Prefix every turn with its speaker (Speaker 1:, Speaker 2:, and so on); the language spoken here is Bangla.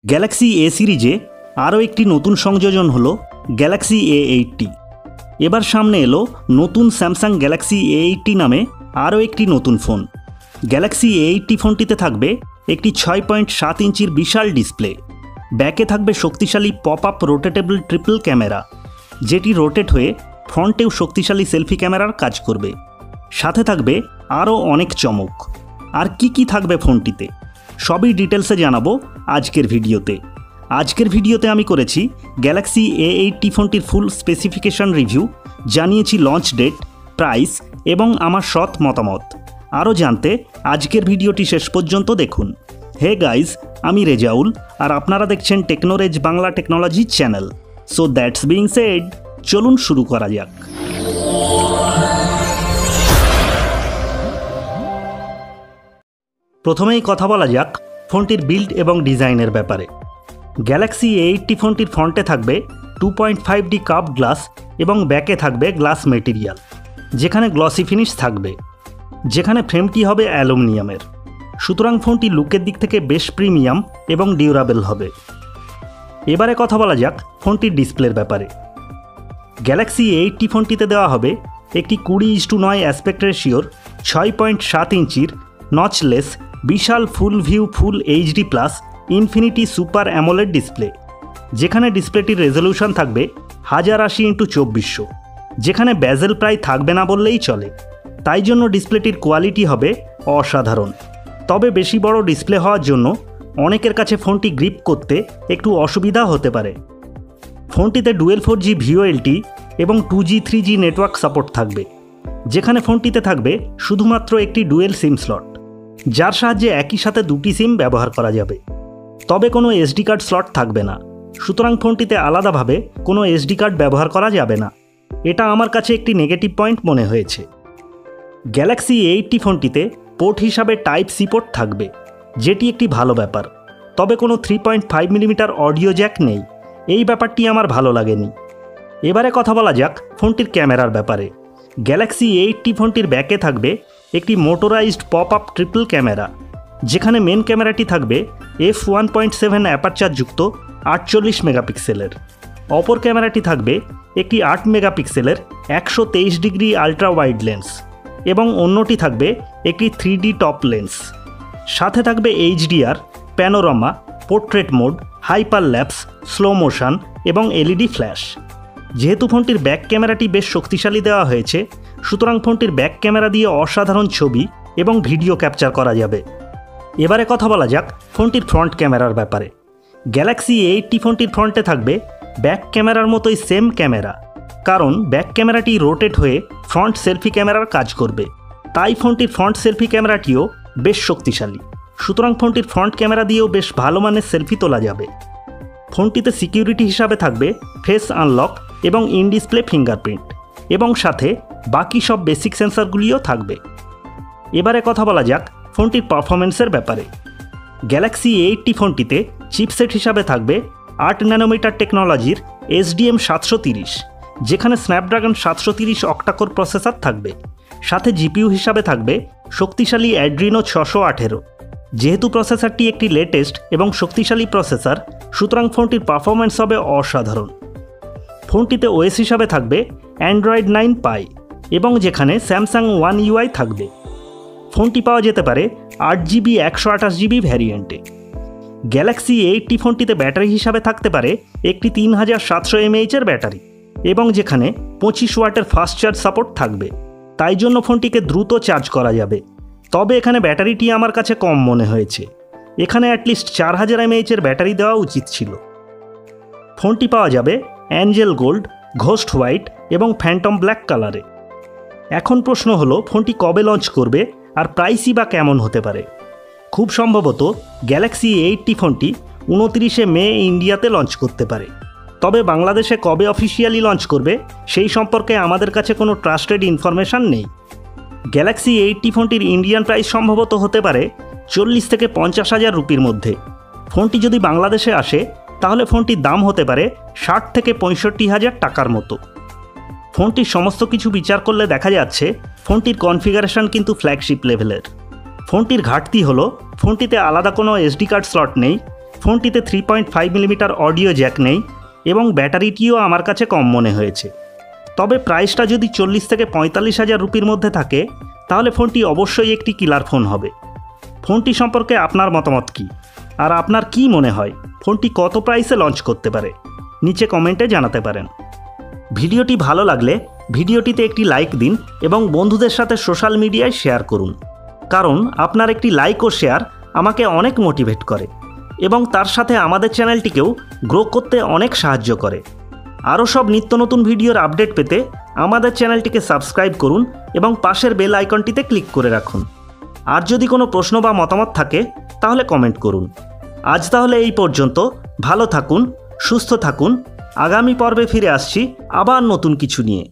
Speaker 1: গ্যালাক্সি এ সিরিজে আরও একটি নতুন সংযোজন হলো গ্যালাক্সি A80। এবার সামনে এলো নতুন স্যামসাং গ্যালাক্সি A80 নামে আরও একটি নতুন ফোন। গ্যালাক্সি A80 ফোনটিতে থাকবে একটি 6.7 ইঞ্চির বিশাল ডিসপ্লে। ব্যাকে থাকবে শক্তিশালী pop up rotatable triple camera, যেটি রোটেট হয়ে ফ্রন্টেও শক্তিশালী সেলফি ক্যামেরার কাজ করবে। সাথে থাকবে আরও অনেক চমক। আর কি থাকবে ফোনটিতে সবই ডিটেলসে জানাবো আজকের ভিডিওতে আমি করেছি গ্যালাক্সি A80 ফোনটির ফুল স্পেসিফিকেশন রিভিউ, জানিয়েছি লঞ্চ ডেট, প্রাইস এবং আমার সৎ মতামত। আরও জানতে আজকের ভিডিওটি শেষ পর্যন্ত দেখুন। হে গাইজ, আমি রেজাউল আর আপনারা দেখছেন Technorez Bangla technology channel. So that's being said, চলুন শুরু করা যাক। প্রথমেই কথা বলা যাক ফোনটির বিল্ড এবং ডিজাইনের ব্যাপারে। গ্যালাক্সি A80 ফোনটির ফ্রন্টে থাকবে 2.5D কার্ভ গ্লাস এবং ব্যাকে থাকবে গ্লাস মেটেরিয়াল, যেখানে গ্লসি ফিনিশ থাকবে, যেখানে ফ্রেমটি হবে অ্যালুমিনিয়ামের। সুতরাং ফোনটি লুকের দিক থেকে বেশ প্রিমিয়াম এবং ডিউরাবেল হবে। এবারে কথা বলা যাক ফোনটির ডিসপ্লের ব্যাপারে। গ্যালাক্সি A80 ফোনটিতে দেওয়া হবে একটি 20:9 অ্যাসপেক্ট রেশিওর 6.7 ইঞ্চির নচলেস বিশাল full view full HD+ infinity super AMOLED display, যেখানে ডিসপ্লেটির রেজলিউশন থাকবে 1080x2400, যেখানে বেজেল প্রায় থাকবে না বললেই চলে। তাই জন্য ডিসপ্লেটির কোয়ালিটি হবে অসাধারণ। তবে বেশি বড় ডিসপ্লে হওয়ার জন্য অনেকের কাছে ফোনটি গ্রিপ করতে একটু অসুবিধা হতে পারে। ফোনটিতে ডুয়েল 4G VoLT এবং 2G 3G নেটওয়ার্ক সাপোর্ট থাকবে, যেখানে ফোনটিতে থাকবে শুধুমাত্র একটি ডুয়েল সিম স্লট, যার সাহায্যে একই সাথে দুটি সিম ব্যবহার করা যাবে। তবে কোনো SD কার্ড স্লট থাকবে না, সুতরাং ফোনটিতে আলাদাভাবে কোনো SD কার্ড ব্যবহার করা যাবে না। এটা আমার কাছে একটি নেগেটিভ পয়েন্ট মনে হয়েছে। গ্যালাক্সি A80 ফোনটিতে পোর্ট হিসাবে Type-C পোর্ট থাকবে, যেটি একটি ভালো ব্যাপার। তবে কোনো 3.5mm অডিও জ্যাক নেই, এই ব্যাপারটি আমার ভালো লাগেনি। এবারে কথা বলা যাক ফোনটির ক্যামেরার ব্যাপারে। গ্যালাক্সি A80 ফোনটির ব্যাকে থাকবে একটি motorised pop up triple camera, যেখানে মেন ক্যামেরাটি থাকবে f1.7 অ্যাপারচারযুক্ত 48 মেগাপিক্সেলের। অপর ক্যামেরাটি থাকবে একটি 8 মেগাপিক্সেলের 123 ডিগ্রি আলট্রা ওয়াইড লেন্স এবং অন্যটি থাকবে একটি 3D টপ লেন্স। সাথে থাকবে HDR, panorama, portrait mode, hyper lapse, slow motion এবং LED ফ্ল্যাশ। যেহেতু ফোনটির ব্যাক ক্যামেরাটি বেশ শক্তিশালী দেওয়া হয়েছে, সুতরাং ফোনটির ব্যাক ক্যামেরা দিয়ে অসাধারণ ছবি এবং ভিডিও ক্যাপচার করা যাবে। এবারে কথা বলা যাক ফোনটির ফ্রন্ট ক্যামেরার ব্যাপারে। গ্যালাক্সি A80 ফোনটির ফ্রন্টে থাকবে ব্যাক ক্যামেরার মতোই সেম ক্যামেরা, কারণ ব্যাক ক্যামেরাটি রোটেট হয়ে ফ্রন্ট সেলফি ক্যামেরার কাজ করবে। তাই ফোনটির ফ্রন্ট সেলফি ক্যামেরাটিও বেশ শক্তিশালী, সুতরাং ফোনটির ফ্রন্ট ক্যামেরা দিয়েও বেশ ভালো মানের সেলফি তোলা যাবে। ফোনটিতে সিকিউরিটি হিসাবে থাকবে ফেস আনলক এবং ইন ডিসপ্লে ফিঙ্গারপ্রিন্ট, এবং সাথে বাকি সব বেসিক সেন্সরগুলিও থাকবে। এবারে কথা বলা যাক ফোনটির পারফরমেন্সের ব্যাপারে। গ্যালাক্সি A80 ফোনটিতে চিপসেট হিসাবে থাকবে 8 ন্যানোমিটার টেকনোলজির SDM 730, যেখানে স্ন্যাপড্রাগন 730 অক্টাকোর প্রসেসর থাকবে। সাথে GPU হিসাবে থাকবে শক্তিশালী অ্যাড্রিনো 618। যেহেতু প্রসেসরটি একটি লেটেস্ট এবং শক্তিশালী প্রসেসর, সুতরাং ফোনটির পারফরমেন্স হবে অসাধারণ। ফোনটিতে OS হিসাবে থাকবে Android 9 Pie এবং যেখানে স্যামসাং One UI থাকবে। ফোনটি পাওয়া যেতে পারে 8GB 128GB ভ্যারিয়েন্টে। গ্যালাক্সি A80 ফোনটিতে ব্যাটারি হিসাবে থাকতে পারে একটি 3700 mAh ব্যাটারি, এবং যেখানে 25 ওয়াটের ফাস্ট চার্জ সাপোর্ট থাকবে। তাই জন্য ফোনটিকে দ্রুত চার্জ করা যাবে। তবে এখানে ব্যাটারিটি আমার কাছে কম মনে হয়েছে, এখানে অ্যাটলিস্ট 4000 mAh ব্যাটারি দেওয়া উচিত ছিল। ফোনটি পাওয়া যাবে অ্যাঞ্জেল গোল্ড, ঘোস্ট হোয়াইট এবং ফ্যান্টম ব্ল্যাক কালারে। এখন প্রশ্ন হলো ফোনটি কবে লঞ্চ করবে আর প্রাইসই বা কেমন হতে পারে। খুব সম্ভবত গ্যালাক্সি A80 ফোনটি 29শে মে ইন্ডিয়াতে লঞ্চ করতে পারে। তবে বাংলাদেশে কবে অফিসিয়ালি লঞ্চ করবে সেই সম্পর্কে আমাদের কাছে কোনো ট্রাস্টেড ইনফরমেশান নেই। গ্যালাক্সি A80 ফোনটির ইন্ডিয়ান প্রাইস সম্ভবত হতে পারে 40 থেকে 50,000 রুপির মধ্যে। ফোনটি যদি বাংলাদেশে আসে তাহলে ফোনটির দাম হতে পারে 60 থেকে 65,000 টাকার মতো। ফোনটির সমস্ত কিছু বিচার করলে দেখা যাচ্ছে ফোনটির কনফিগারেশন কিন্তু ফ্ল্যাগশিপ লেভেলের। ফোনটির ঘাটতি হলো ফোনটিতে আলাদা কোনো SD কার্ড স্লট নেই। ফোনটিতে 3.5 মিলিমিটার অডিও জ্যাক নেই এবং ব্যাটারিটিও আমার কাছে কম মনে হয়েছে। তবে প্রাইসটা যদি 40 থেকে 45,000 রুপির মধ্যে থাকে তাহলে ফোনটি অবশ্যই একটি কিলার ফোন হবে। ফোনটি সম্পর্কে আপনার মতামত কী, আর আপনার কি মনে হয় ফোনটি কত প্রাইসে লঞ্চ করতে পারে, নিচে কমেন্টে জানাতে পারেন। ভিডিওটি ভালো লাগলে ভিডিওটিতে একটি লাইক দিন এবং বন্ধুদের সাথে সোশ্যাল মিডিয়ায় শেয়ার করুন, কারণ আপনার একটি লাইক ও শেয়ার আমাকে অনেক মোটিভেট করে এবং তার সাথে আমাদের চ্যানেলটিকেও গ্রো করতে অনেক সাহায্য করে। আরও সব নিত্য নতুন ভিডিওর আপডেট পেতে আমাদের চ্যানেলটিকে সাবস্ক্রাইব করুন এবং পাশের বেল আইকনটিতে ক্লিক করে রাখুন। আর যদি কোনো প্রশ্ন বা মতামত থাকে তাহলে কমেন্ট করুন। আজ তাহলে এই পর্যন্ত। ভালো থাকুন, সুস্থ থাকুন। আগামী পর্বে ফিরে আসছি আবার নতুন কিছু নিয়ে।